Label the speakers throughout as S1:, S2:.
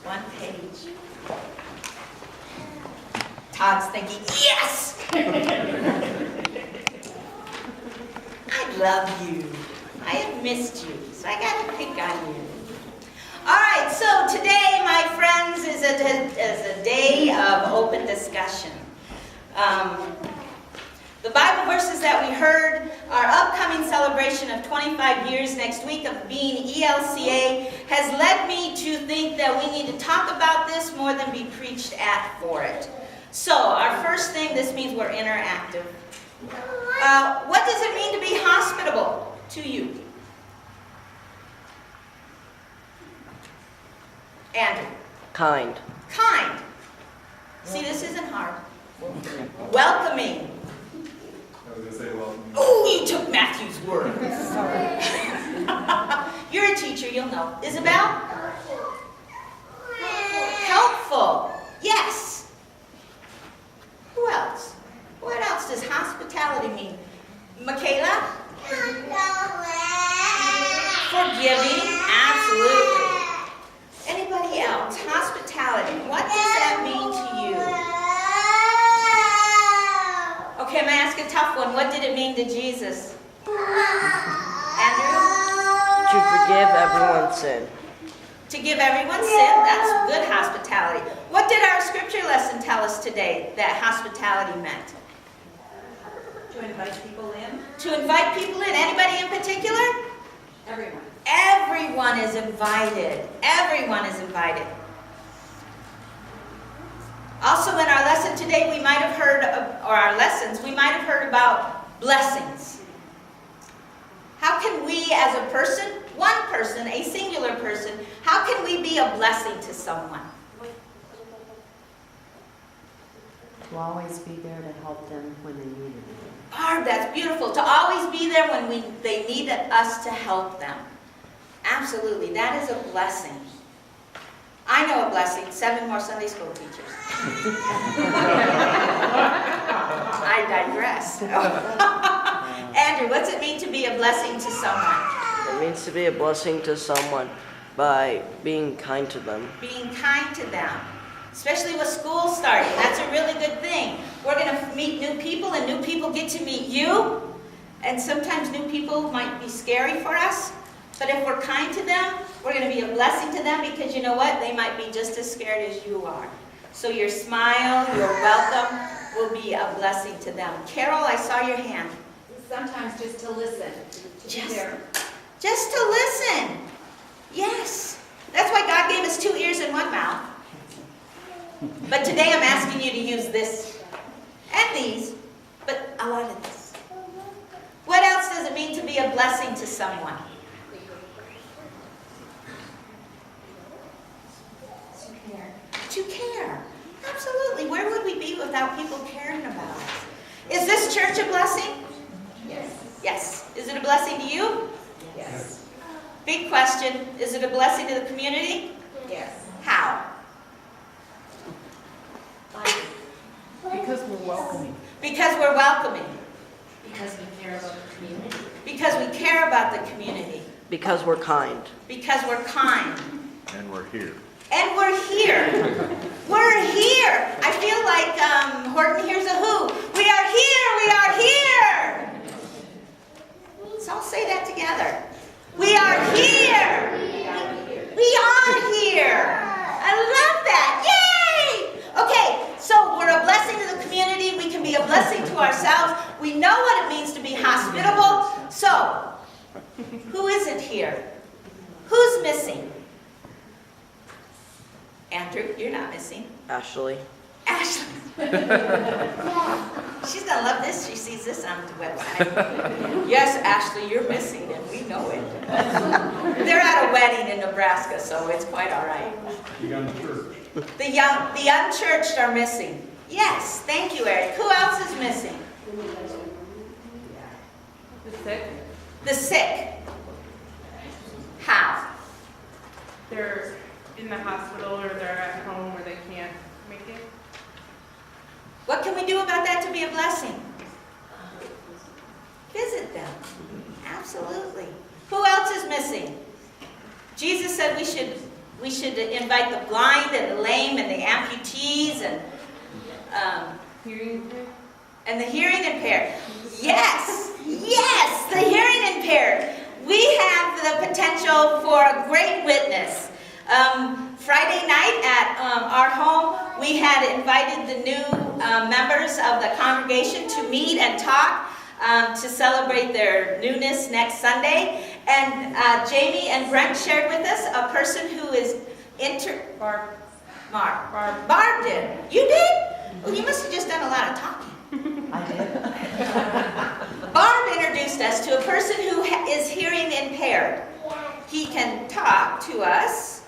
S1: One page. Todd's thinking, yes! I love you. I have missed you, so I gotta pick on you. All right, so today, my friends, is a day of open discussion. The Bible verses that we heard, our upcoming celebration of 25 years next week of being ELCA, has led me to think that we need to talk about this more than be preached at for it. So, our first thing, this means we're interactive. What does it mean to be hospitable to you? Andrew?
S2: Kind.
S1: Kind. See, this isn't hard. Welcoming.
S3: I was going to say welcoming.
S1: Oh, you took Matthew's word. You're a teacher, you'll know. Isabel? Helpful. Yes. Who else? What else does hospitality mean? Michaela? Forgiving. Absolutely. Anybody else? Hospitality. What does that mean to you? Okay, I'm going to ask a tough one. What did it mean to Jesus? Andrew?
S2: To forgive everyone's sin.
S1: To give everyone sin. That's good hospitality. What did our scripture lesson tell us today that hospitality meant?
S4: To invite people in?
S1: To invite people in. Anybody in particular?
S4: Everyone.
S1: Everyone is invited. Everyone is invited. Also in our lesson today, we might have heard, or our lessons, we might have heard about blessings. How can we as a person, one person, a singular person, how can we be a blessing to someone?
S5: To always be there to help them when they need it.
S1: Barb, that's beautiful. To always be there when they need us to help them. Absolutely, that is a blessing. I know a blessing, 7 more Sunday school teachers. I digress. Andrew, what's it mean to be a blessing to someone?
S2: It means to be a blessing to someone by being kind to them.
S1: Being kind to them. Especially with school starting. That's a really good thing. We're going to meet new people, and new people get to meet you. And sometimes new people might be scary for us. But if we're kind to them, we're going to be a blessing to them, because you know what? They might be just as scared as you are. So your smile, your welcome will be a blessing to them. Carol, I saw your hand.
S4: Sometimes just to listen.
S1: Just to listen. Yes. That's why God gave us 2 ears and 1 mouth. But today I'm asking you to use this and these, but a lot of this. What else does it mean to be a blessing to someone? To care. Absolutely. Where would we be without people caring about us? Is this church a blessing?
S4: Yes.
S1: Yes. Is it a blessing to you?
S4: Yes.
S1: Big question. Is it a blessing to the community?
S4: Yes.
S1: How?
S5: Because we're welcoming.
S1: Because we're welcoming.
S4: Because we care about the community.
S1: Because we care about the community.
S2: Because we're kind.
S1: Because we're kind.
S3: And we're here.
S1: And we're here. We're here. I feel like Horton Hears a Who. We are here. We are here. So I'll say that together. We are here. We are here. I love that. Yay! Okay, so we're a blessing to the community. We can be a blessing to ourselves. We know what it means to be hospitable. So, who isn't here? Who's missing? Andrew, you're not missing.
S2: Ashley.
S1: Ashley. She's going to love this. She sees this on the website. Yes, Ashley, you're missing, and we know it. They're at a wedding in Nebraska, so it's quite all right.
S3: You got the church.
S1: The unchurched are missing. Yes, thank you, Eric. Who else is missing?
S6: The sick,
S1: The sick. How?
S6: they're in the hospital or they're at home or they can't make it.
S1: What can we do about that to be a blessing? Visit them. Absolutely. Who else is missing? Jesus said we should We should invite the blind and the lame and the amputees and
S6: Hearing impaired?
S1: the hearing impaired. Yes, yes, the hearing impaired. We have the potential for a great witness. Friday night at our home, we had invited the new members of the congregation to meet and talk to celebrate their newness next Sunday. And Jamie and Brent shared with us a person who is Barb did. You did? Well, you must have just done a lot of talking.
S5: I did.
S1: Barb introduced us to a person who is hearing impaired. He can talk to us,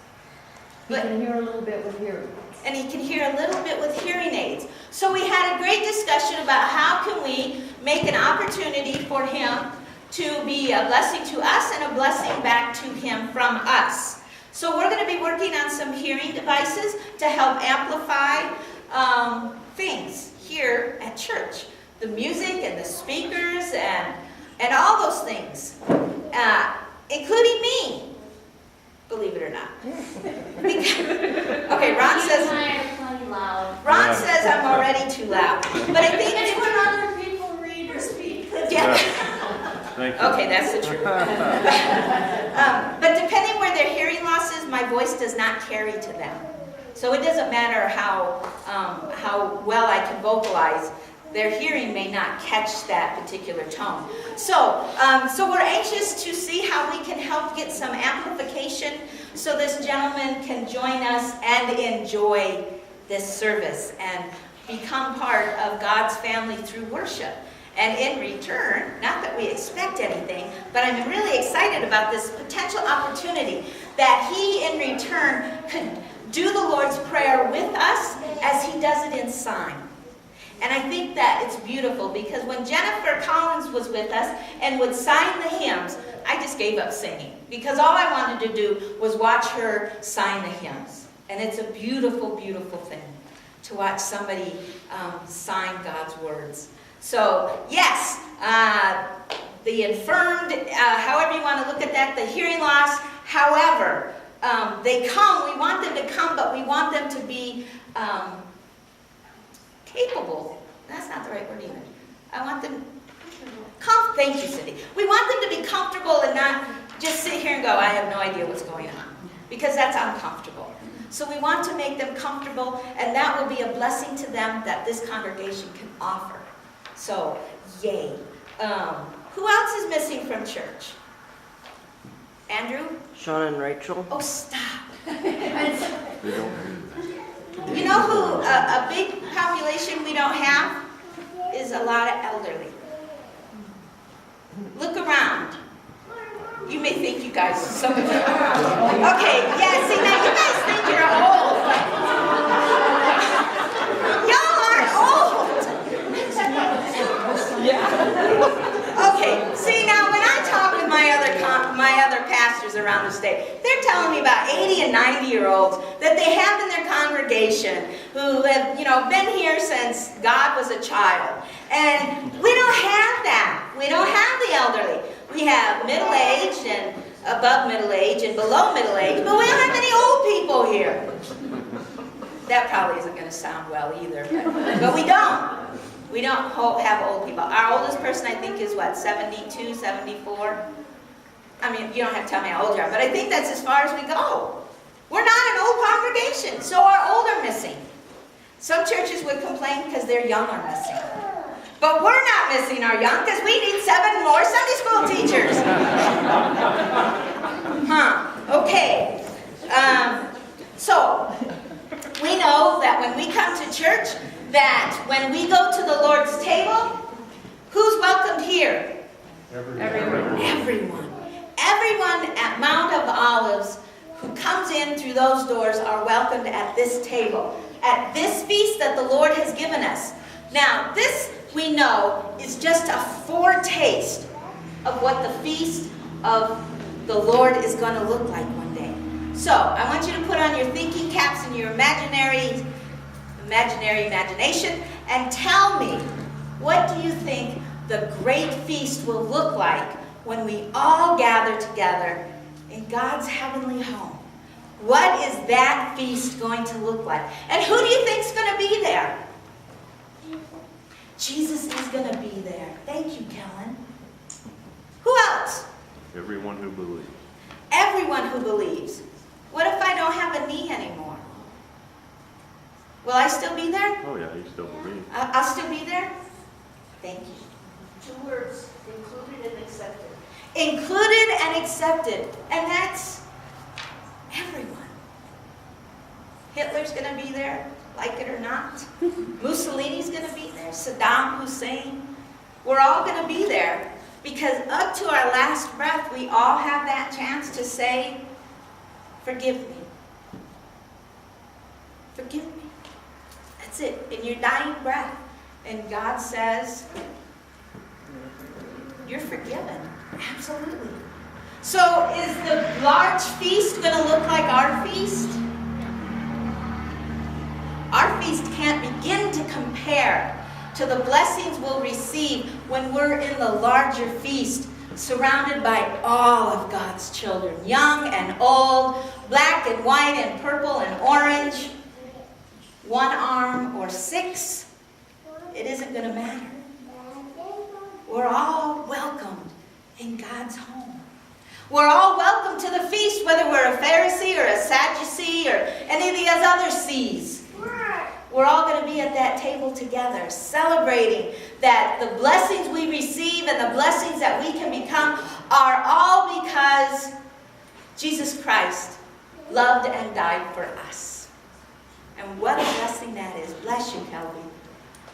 S5: He can hear a little bit with hearing.
S1: and he can hear a little bit with hearing aids. So we had a great discussion about how can we make an opportunity for him to be a blessing to us and a blessing back to him from us. So we're going to be working on some hearing devices to help amplify things here at church. The music and the speakers and all those things, including me, believe it or not. Okay, Ron says I'm already too loud, but I think
S4: It's when other people read or speak.
S1: yeah.
S3: Thank you.
S1: Okay, that's the truth. But depending where their hearing loss is, my voice does not carry to them. So it doesn't matter how well I can vocalize, their hearing may not catch that particular tone. So we're anxious to see how we can help get some amplification so this gentleman can join us and enjoy this service and become part of God's family through worship. And in return, not that we expect anything, but I'm really excited about this potential opportunity that he in return could do the Lord's Prayer with us as he does it in sign. And I think that it's beautiful because when Jennifer Collins was with us and would sign the hymns, I just gave up singing because all I wanted to do was watch her sign the hymns. And it's a beautiful, beautiful thing to watch somebody sign God's words. So, yes, the infirmed, however you want to look at that, the hearing loss, however, they come, we want them to come, but we want them to be capable. That's not the right word either. I want them, thank you, Cindy. We want them to be comfortable and not just sit here and go, I have no idea what's going on, because that's uncomfortable. So we want to make them comfortable, and that will be a blessing to them that this congregation can offer. So, yay. Who else is missing from church? Andrew?
S2: Sean and Rachel.
S1: Oh, stop.
S3: We don't.
S1: You know who a big population we don't have is a lot of elderly. Look around. You may think you guys, some of you. Okay, yeah, see now you guys think you're old. Y'all aren't old. Okay, see now when I talk with my other pastors around the state, they're telling me about 80 and 90-year-olds that they have in their congregation who have, been here since God was a child. And we don't have that. We don't have the elderly. We have middle-aged and above middle-aged and below middle-aged, but we don't have any old people here. That probably isn't going to sound well either, but we don't. We don't have old people. Our oldest person, I think, is what, 72, 74? I mean, you don't have to tell me how old you are, but I think that's as far as we go. We're not an old congregation, so our old are missing. Some churches would complain because their young are missing. But we're not missing our young because we need 7 more Sunday school teachers. Okay. So, we know that when we come to church, that when we go to the Lord's table, who's welcomed here?
S6: Everyone.
S1: Everyone. Everyone at Mount of Olives who comes in through those doors are welcomed at this table, at this feast that the Lord has given us. Now, this, we know, is just a foretaste of what the feast of the Lord is going to look like one day. So, I want you to put on your thinking caps and your imagination and tell me, what do you think the great feast will look like when we all gather together in God's heavenly home? What is that feast going to look like? And who do you think's going to be there? Jesus is going to be there. Thank you, Kellen. Who else?
S3: Everyone who believes.
S1: Everyone who believes. What if I don't have a knee anymore? Will I still be there?
S3: Oh, yeah, you still believe.
S1: I'll still be there? Thank you.
S7: 2 words, included and accepted.
S1: Included and accepted. And that's everyone. Hitler's going to be there, like it or not. Mussolini's going to be there. Saddam Hussein. We're all going to be there. Because up to our last breath, we all have that chance to say, forgive me. Forgive me. That's it. In your dying breath. And God says, you're forgiven. Absolutely. So is the large feast going to look like our feast? Our feast can't begin to compare to the blessings we'll receive when we're in the larger feast, surrounded by all of God's children, young and old, black and white and purple and orange, one arm or 6. It isn't going to matter. We're all welcomed in God's home. We're all welcome to the feast, whether we're a Pharisee or a Sadducee or any of these other C's. We're all going to be at that table together, celebrating that the blessings we receive and the blessings that we can become are all because Jesus Christ loved and died for us. And what a blessing that is. Bless you, Kelby.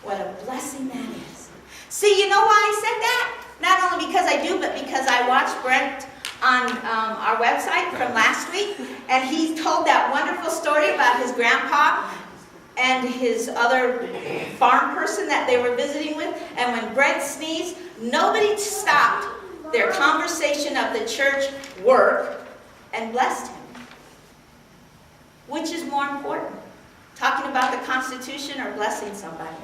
S1: What a blessing that is. See, you know why I said that? Not only because I do, but because I watched Brent on our website from last week, and he told that wonderful story about his grandpa and his other farm person that they were visiting with. And when Brent sneezed, nobody stopped their conversation of the church work and blessed him. Which is more important? Talking about the Constitution or blessing somebody?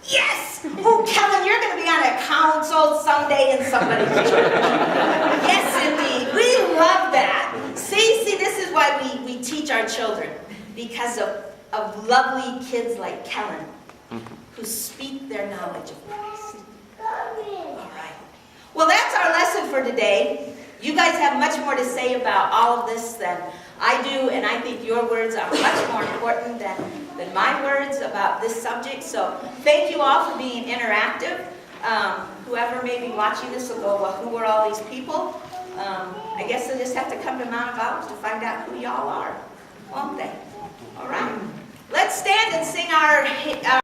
S1: Yes! Oh, Kellen, you're going to be on a council someday in somebody's church. Yes, indeed. We love that. See, this is why we teach our children. Because of lovely kids like Kellen, who speak their knowledge of Christ. All right. Well, that's our lesson for today. You guys have much more to say about all of this than I do, and I think your words are much more important than my words about this subject. So thank you all for being interactive. Whoever may be watching this will go, well, who are all these people? I guess they'll just have to come to Mount of Olives to find out who y'all are, won't they? All right. Let's stand and sing our